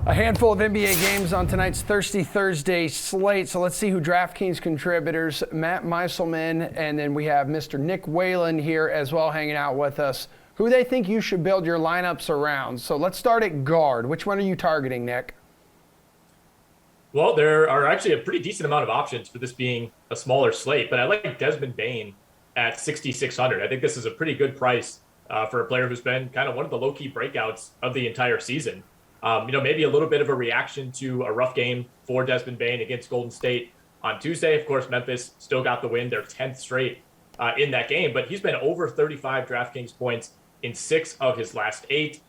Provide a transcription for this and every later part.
A handful of NBA games on tonight's Thirsty Thursday slate. So let's see who DraftKings contributors, Matt Meiselman, and then we have Mr. Nick Whalen here as well hanging out with us, who they think you should build your lineups around. So let's start at guard. Which one are you targeting, Nick? Well, there are actually a pretty decent amount of options for this being a smaller slate, but I like Desmond Bane at 6,600. I think this is a pretty good price for a player who's been kind of one of the low-key breakouts of the entire season. Maybe a little bit of a reaction to a rough game for Desmond Bane against Golden State on Tuesday. Of course, Memphis still got the win, their 10th straight in that game, but he's been over 35 DraftKings points in 6 of his last 8.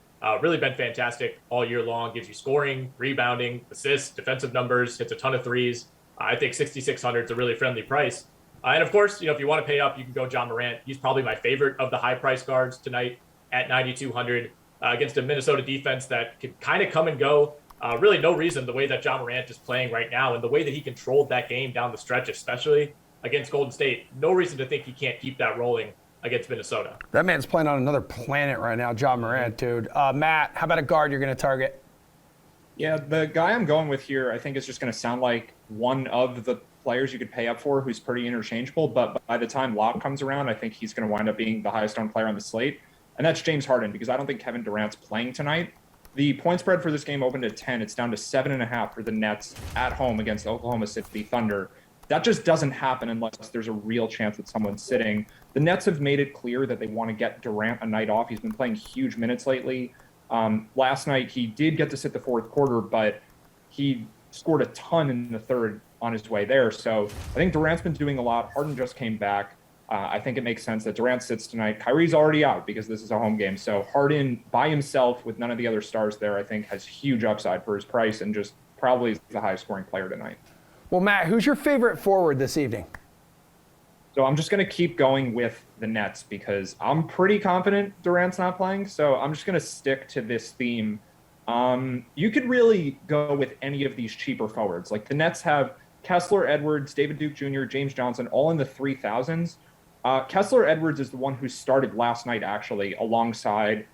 Really been fantastic all year long. Gives you scoring, rebounding, assists, defensive numbers, hits a ton of threes. I think 6,600 is a really friendly price. And of course, if you want to pay up, you can go John Morant. He's probably my favorite of the high price guards tonight at 9,200. Against a Minnesota defense that can kind of come and go. Really no reason the way that John Morant is playing right now and the way that he controlled that game down the stretch, especially against Golden State, no reason to think he can't keep that rolling against Minnesota. That man's playing on another planet right now, John Morant, dude. Matt, how about a guard you're going to target? Yeah, the guy I'm going with here, I think is just going to sound like one of the players you could pay up for who's pretty interchangeable, but by the time lock comes around, I think he's going to wind up being the highest owned player on the slate. And that's James Harden, because I don't think Kevin Durant's playing tonight. The point spread for this game opened at 10. It's down to 7.5 for the Nets at home against Oklahoma City Thunder. That just doesn't happen unless there's a real chance that someone's sitting. The Nets have made it clear that they want to get Durant a night off. He's been playing huge minutes lately. Last night, he did get to sit the fourth quarter, but he scored a ton in the third on his way there. So I think Durant's been doing a lot. Harden just came back. I think it makes sense that Durant sits tonight. Kyrie's already out because this is a home game. So Harden by himself with none of the other stars there, I think has huge upside for his price and just probably is the highest scoring player tonight. Well, Matt, who's your favorite forward this evening? So I'm just going to keep going with the Nets because I'm pretty confident Durant's not playing. So I'm just going to stick to this theme. You could really go with any of these cheaper forwards. Like the Nets have Kessler Edwards, David Duke Jr., James Johnson, all in the 3,000s. Kessler Edwards is the one who started last night, actually, alongside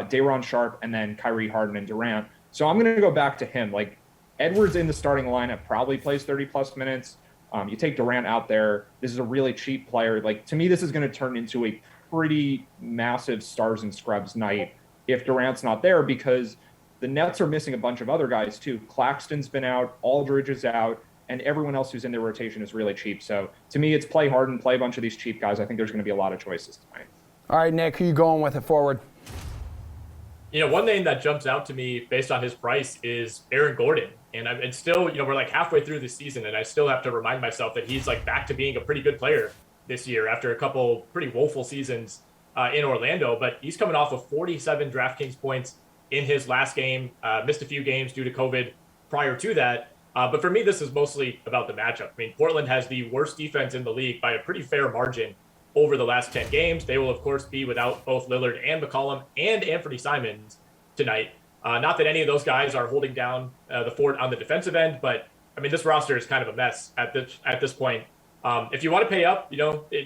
Day'Ron Sharpe and then Kyrie, Harden, and Durant. So I'm going to go back to him. Like, Edwards in the starting lineup probably plays 30-plus minutes. You take Durant out there. This is a really cheap player. Like, to me, this is going to turn into a pretty massive stars and scrubs night if Durant's not there because the Nets are missing a bunch of other guys, too. Claxton's been out. Aldridge is out. And everyone else who's in their rotation is really cheap. So to me, it's play Harden, play a bunch of these cheap guys. I think there's going to be a lot of choices tonight. All right, Nick, who you going with it forward? One name that jumps out to me based on his price is Aaron Gordon. And still, we're like halfway through the season, and I still have to remind myself that he's like back to being a pretty good player this year after a couple pretty woeful seasons in Orlando. But he's coming off of 47 DraftKings points in his last game, missed a few games due to COVID prior to that. But for me, this is mostly about the matchup. I mean, Portland has the worst defense in the league by a pretty fair margin over the last 10 games. They will, of course, be without both Lillard and McCollum and Anthony Simons tonight. Not that any of those guys are holding down the fort on the defensive end, but, I mean, this roster is kind of a mess at this point. If you want to pay up,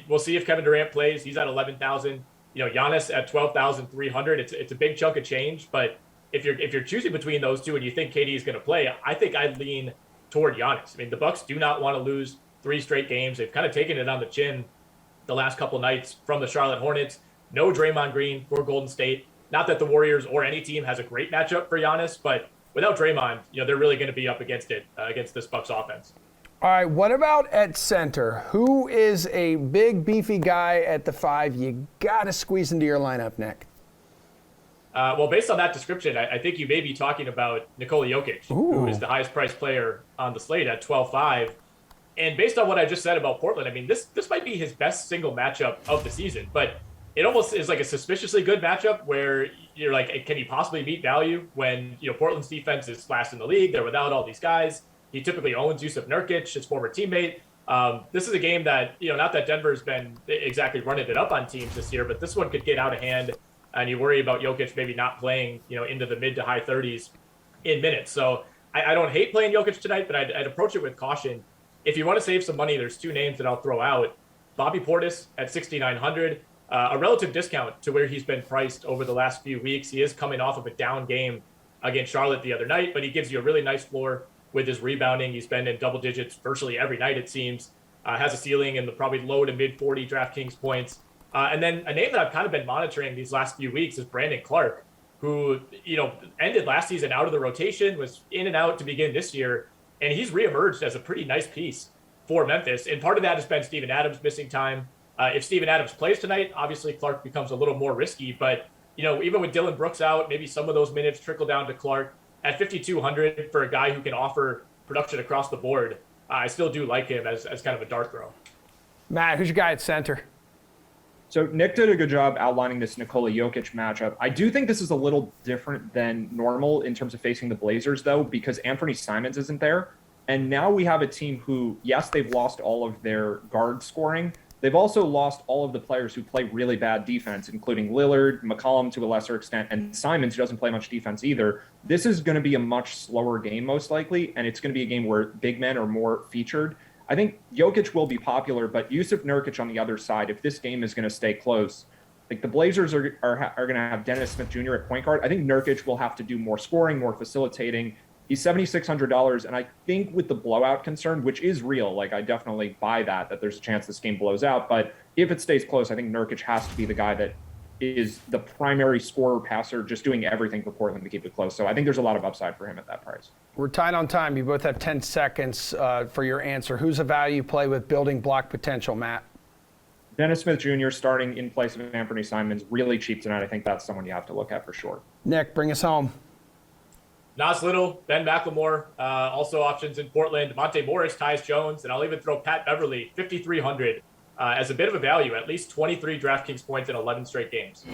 we'll see if Kevin Durant plays. He's at 11,000. Giannis at 12,300. It's a big chunk of change, but if you're choosing between those two and you think KD is going to play, I think I'd lean toward Giannis. I mean, the Bucks do not want to lose 3 straight games. They've kind of taken it on the chin the last couple nights from the Charlotte Hornets. No Draymond Green for Golden State. Not that the Warriors or any team has a great matchup for Giannis, but without Draymond, they're really going to be up against it, against this Bucks offense. All right, what about at center? Who is a big, beefy guy at the 5 you got to squeeze into your lineup, Nick? Well, based on that description, I think you may be talking about Nikola Jokic, who is the highest priced player on the slate at 12.5. And based on what I just said about Portland, I mean, this might be his best single matchup of the season, but it almost is like a suspiciously good matchup where you're like, can he possibly beat value when, Portland's defense is last in the league? They're without all these guys. He typically owns Jusuf Nurkic, his former teammate. This is a game that, not that Denver's been exactly running it up on teams this year, but this one could get out of hand. And you worry about Jokic maybe not playing, into the mid to high 30s in minutes. So I don't hate playing Jokic tonight, but I'd approach it with caution. If you want to save some money, there's 2 names that I'll throw out. Bobby Portis at 6,900, a relative discount to where he's been priced over the last few weeks. He is coming off of a down game against Charlotte the other night, but he gives you a really nice floor with his rebounding. He's been in double digits virtually every night, it seems. Has a ceiling in the probably low to mid 40 DraftKings points. And then a name that I've kind of been monitoring these last few weeks is Brandon Clark, who, ended last season out of the rotation, was in and out to begin this year, and he's reemerged as a pretty nice piece for Memphis. And part of that has been Steven Adams missing time. If Steven Adams plays tonight, obviously Clark becomes a little more risky, but even with Dylan Brooks out, maybe some of those minutes trickle down to Clark. At 5,200 for a guy who can offer production across the board, I still do like him as kind of a dart throw. Matt, who's your guy at center? So Nick did a good job outlining this Nikola Jokic matchup. I do think this is a little different than normal in terms of facing the Blazers, though, because Anthony Simons isn't there. And now we have a team who, yes, they've lost all of their guard scoring. They've also lost all of the players who play really bad defense, including Lillard, McCollum to a lesser extent, and Simons, who doesn't play much defense either. This is going to be a much slower game, most likely, and it's going to be a game where big men are more featured. I think Jokic will be popular, but Yusuf Nurkic on the other side, if this game is going to stay close, like the Blazers are going to have Dennis Smith Jr. at point guard. I think Nurkic will have to do more scoring, more facilitating. He's $7,600, and I think with the blowout concern, which is real, like I definitely buy that there's a chance this game blows out. But if it stays close, I think Nurkic has to be the guy that is the primary scorer, passer, just doing everything for Portland to keep it close. So I think there's a lot of upside for him at that price. We're tied on time. You both have 10 seconds for your answer. Who's a value play with building block potential, Matt? Dennis Smith Jr. starting in place of Anthony Simons, really cheap tonight. I think that's someone you have to look at for sure. Nick, bring us home. Nas Little, Ben McLemore, also options in Portland. Monte Morris, Tyus Jones, and I'll even throw Pat Beverly, 5,300, as a bit of a value, at least 23 DraftKings points in 11 straight games.